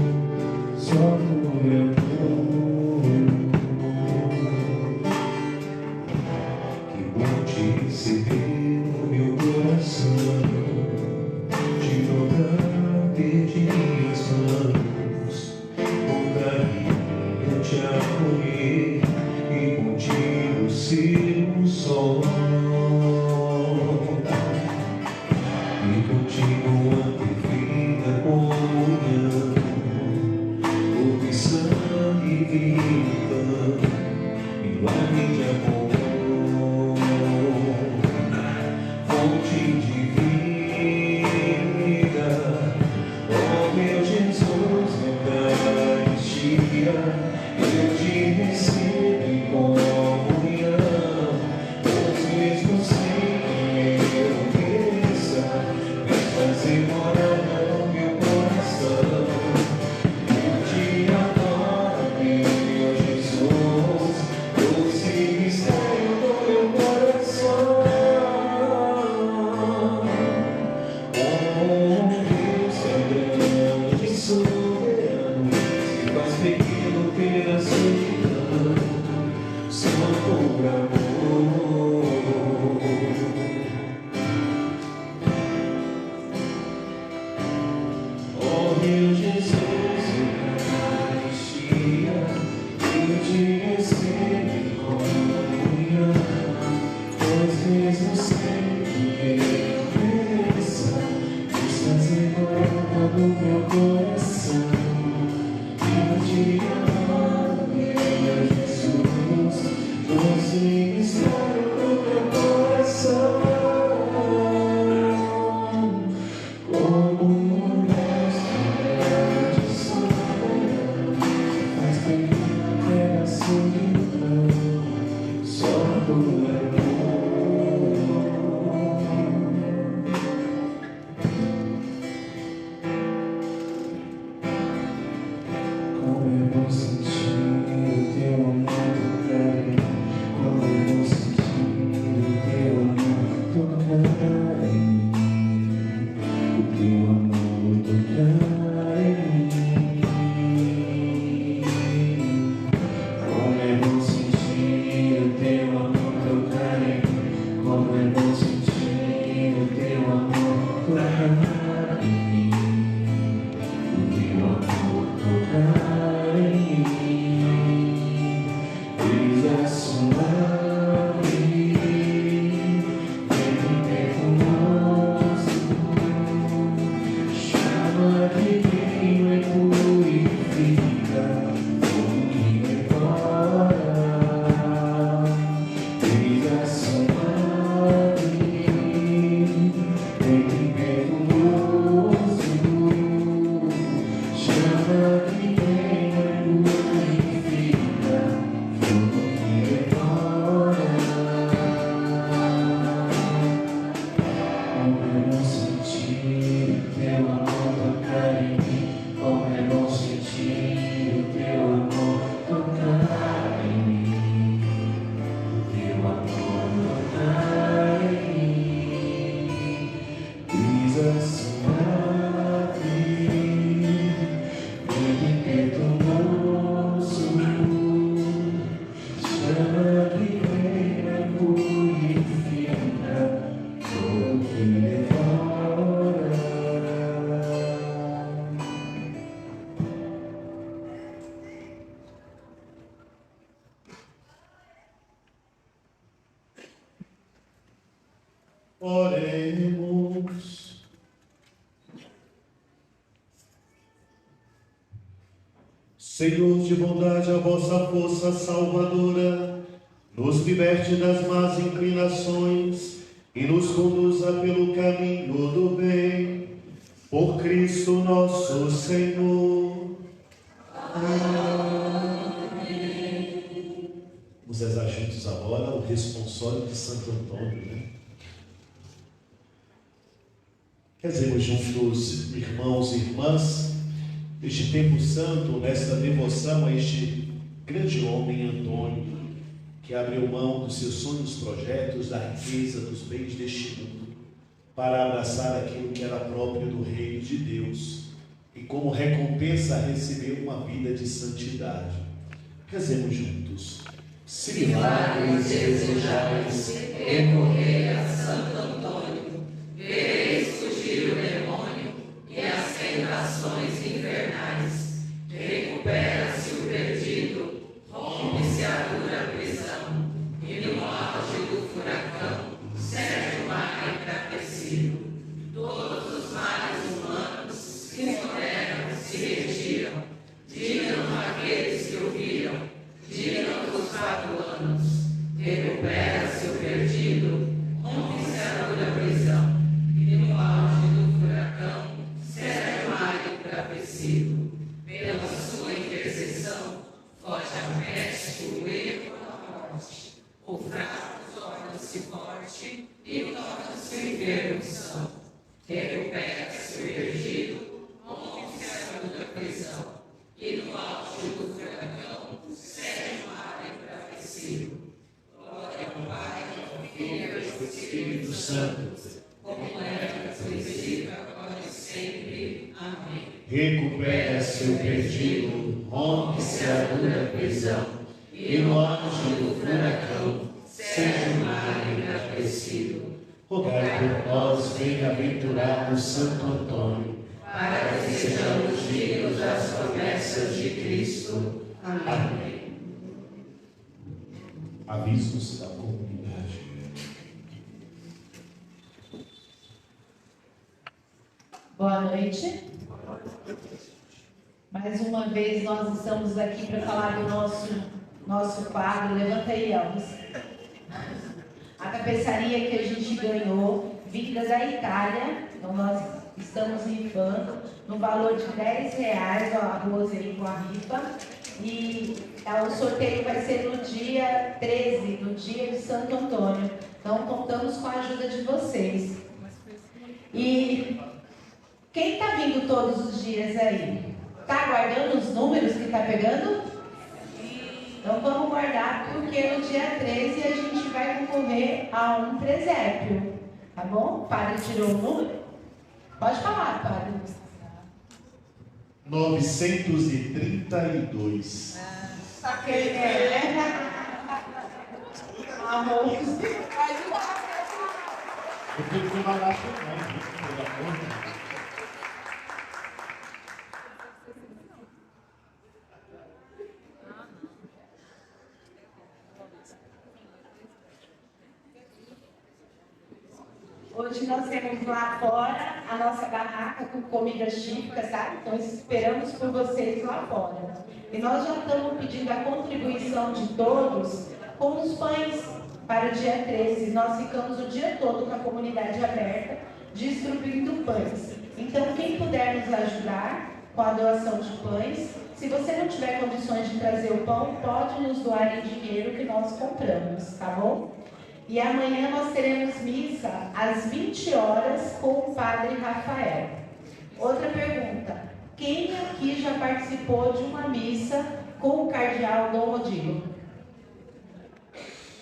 só por amor. Que bom te receber no meu coração, te dobrar desde minhas mãos, com carinho te acolher e contigo ser um sol, e contigo uma perfeita comunhão, porque sangue e vida, milagre de amor, fonte de vida, ó meu Jesus, Eucaristia, eu te recebo em comunhão, os mesmos sem que eu peça, vem fazer morada no meu coração, eu te adoro, meu Jesus, doce mistério do meu coração. Oh, Deus é grande e soberano, se faz pequeno pedaço de pão, só por amor. Oh, meu Jesus, Eucaristia, eu te recebo em comunhão, pois mesmo sem que eu peça, estás embora do meu coração, eu te adoro, meu Jesus, doce mistério do meu coração. Como um Deus grande e soberano, faz pequeno pedaço de pão, só por amor. Oremos. Senhor de bondade, a vossa força salvadora nos liberte das más inclinações e nos conduza pelo caminho do bem. Por Cristo nosso Senhor. Amém. Vamos rezar juntos agora o responsório de Santo Antônio, né? Rezemos juntos, irmãos e irmãs, este tempo santo, nesta devoção a este grande homem Antônio, que abriu mão dos seus sonhos, projetos, da riqueza, dos bens deste mundo, para abraçar aquilo que era próprio do reino de Deus, e como recompensa recebeu uma vida de santidade. Rezemos juntos. Se milagres desejais, recorrei a Santo Antônio, vereis fugir o demônio e as tentações infernais. Recupera-se o perdido, rompe-se a dura prisão, e no auge do furacão, serve o mar enfraquecido. Todos os males humanos que moderam se retiram, digam aqueles que ouviram, digam dos paduanos. Recupera-se o perdido, rompe-se a dura prisão, e no auge do furacão, serve o mar enfraquecido. Pela sua intercessão, foge a peste, o erro, a morte. O fraco torna-se forte e torna-se enfermo são. Recupera-se o perdido, rompe-se a dura prisão, e no auge do furacão, serve o mar enfraquecido. Glória ao Pai, ao Filho e ao Espírito Santo, como era no princípio, agora e sempre. Amém. Recupera-se o perdido, rompe-se a dura prisão, e no auge do furacão, seja o mar enfraquecido. Rogai por nós, bem-aventurado Santo Antônio, para que sejamos dignos das promessas de Cristo. Amém. Avisos da comunidade. Boa noite. Mais uma vez nós estamos aqui para falar do nosso quadro. Levanta aí, Elvis. A tapeçaria que a gente ganhou, vinda da Itália. Então nós estamos rifando no valor de R$10, ó, a Rose aí com a rifa. E o sorteio vai ser no dia 13, no dia de Santo Antônio. Então contamos com a ajuda de vocês. E quem está vindo todos os dias aí? Está guardando os números que está pegando? Então vamos guardar, porque no dia 13 a gente vai concorrer a um presépio. Tá bom? O padre tirou o número? Pode falar, padre. 932. Aquele é. Amor. Eu tenho que mandar para Hoje nós temos lá fora a nossa barraca com comidas típicas, tá? Então esperamos por vocês lá fora. E nós já estamos pedindo a contribuição de todos com os pães para o dia 13. Nós ficamos o dia todo com a comunidade aberta, distribuindo pães. Então quem puder nos ajudar com a doação de pães, se você não tiver condições de trazer o pão, pode nos doar em dinheiro que nós compramos, tá bom? E amanhã nós teremos missa às 20 horas com o Padre Rafael. Outra pergunta: quem aqui já participou de uma missa com o Cardeal Dom Odilo?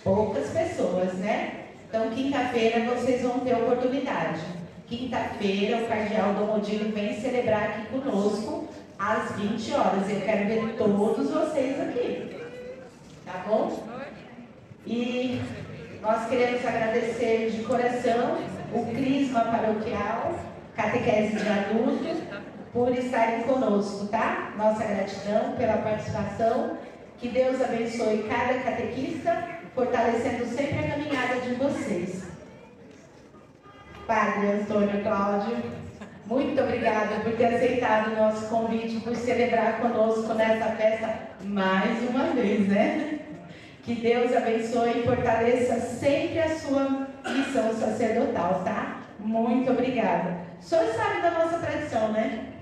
Poucas pessoas, né? Então, quinta-feira vocês vão ter oportunidade. Quinta-feira o Cardeal Dom Odilo vem celebrar aqui conosco às 20 horas. Eu quero ver todos vocês aqui. Tá bom? E nós queremos agradecer de coração o Crisma Paroquial, Catequese de Adultos, por estarem conosco, tá? Nossa gratidão pela participação. Que Deus abençoe cada catequista, fortalecendo sempre a caminhada de vocês. Padre Antônio Cláudio, muito obrigada por ter aceitado o nosso convite, por celebrar conosco nessa festa mais uma vez, né? Que Deus abençoe e fortaleça sempre a sua missão sacerdotal, tá? Muito obrigada. O senhor sabe da nossa tradição, né?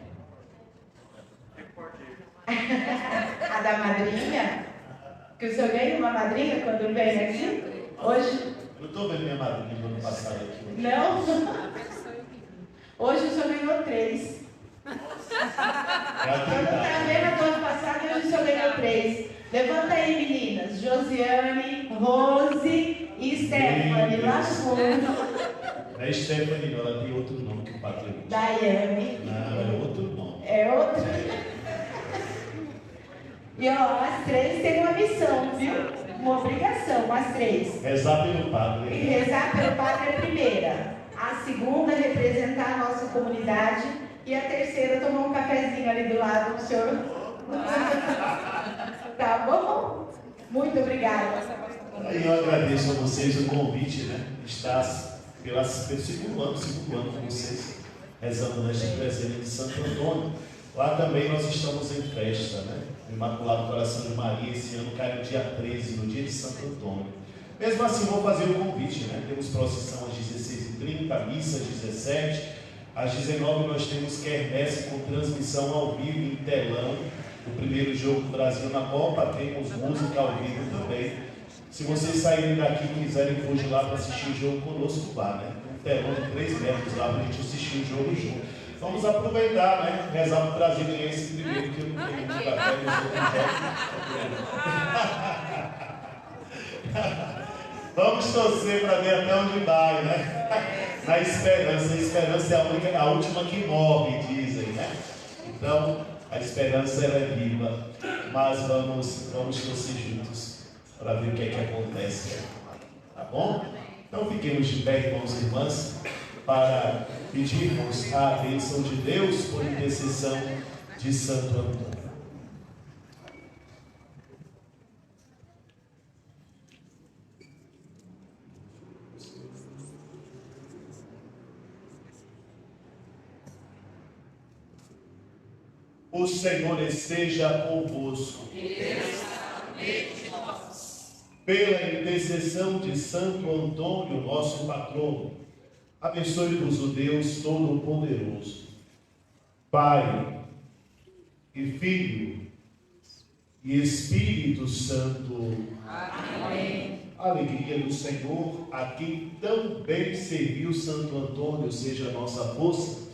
A da madrinha? Que o senhor ganha uma madrinha quando vem aqui? Hoje? Eu estou vendo minha madrinha do ano passado aqui. Hoje. Não? Hoje o senhor ganhou 3. Quando estava vendo do ano passado, hoje o senhor ganhou 3. Levanta aí, meninas. Josiane, Rose e Stephanie, lá no fundo. Não é Stephanie, não, ela tem outro nome que o padre usa. Daiane. Não, é outro nome. É outro. E ó, as 3 têm uma missão, viu? Uma obrigação, as 3. Rezar pelo padre. E rezar pelo padre é a primeira. A segunda é representar a nossa comunidade. E a terceira, tomar um cafezinho ali do lado do senhor. Tá bom? Muito obrigada. Aí eu agradeço a vocês o convite, né? Estar pelo segundo ano com vocês, rezando nesta presente de Santo Antônio. Lá também nós estamos em festa, né? O Imaculado Coração de Maria, esse ano cai no dia 13, no dia de Santo Antônio. Mesmo assim, vou fazer o convite, né? Temos procissão às 16h30, missa às 17h. Às 19h nós temos quermesse com transmissão ao vivo em telão. O primeiro jogo do Brasil na Copa, temos música ao vivo também. Se vocês saírem daqui e quiserem fugir lá para assistir o jogo conosco, vá, né? Um telão de 3 metros lá para a gente assistir o jogo junto. Vamos aproveitar, né? Rezar para o Brasil ganhar esse primeiro, que eu não tenho muita fé, eu sou Vamos torcer para ver até onde vai, né? Na esperança. A esperança é a última que morre, dizem, né? Então, a esperança ela é viva, mas vamos torcer juntos para ver o que é que acontece. Tá bom? Então, fiquemos de pé, irmãos e irmãs, para pedirmos a bênção de Deus por intercessão de Santo Antônio. O Senhor esteja convosco. Pela intercessão de Santo Antônio, nosso patrono, abençoe-vos o Deus Todo-Poderoso, Pai e Filho e Espírito Santo. Amém. A alegria do Senhor, a quem tão bem serviu Santo Antônio, seja a nossa força,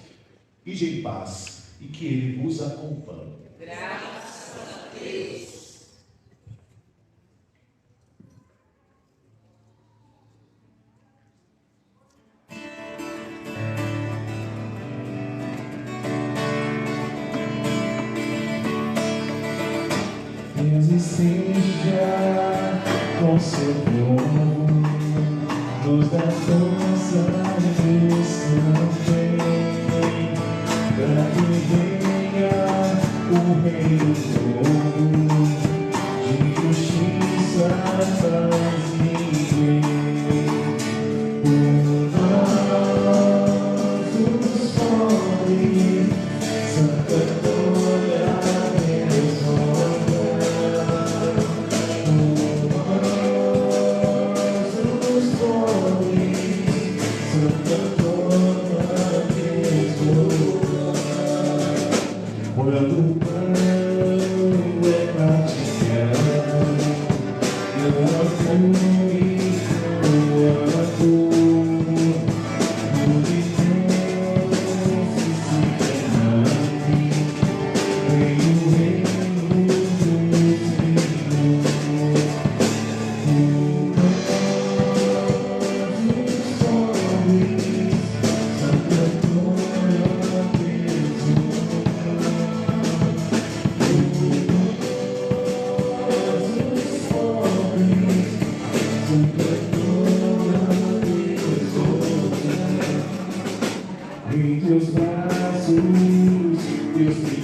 e em paz. E que Ele vos acompanhe. Graças a Deus. Deus esteja com seu povo, nos dá força e Deus também. Para que venha o reino novo, de justiça, paz e bem. Por nós os pobres, Santa Antônia resolve. Por nós os pobres, Santa Antônia resolve. Quando o pão é partilhado, não há fome, não há dor, o de Deus se renove, vem o reino do Senhor. Por nós os pobres, Santo Antônio resolve. Em teus braços, Deus me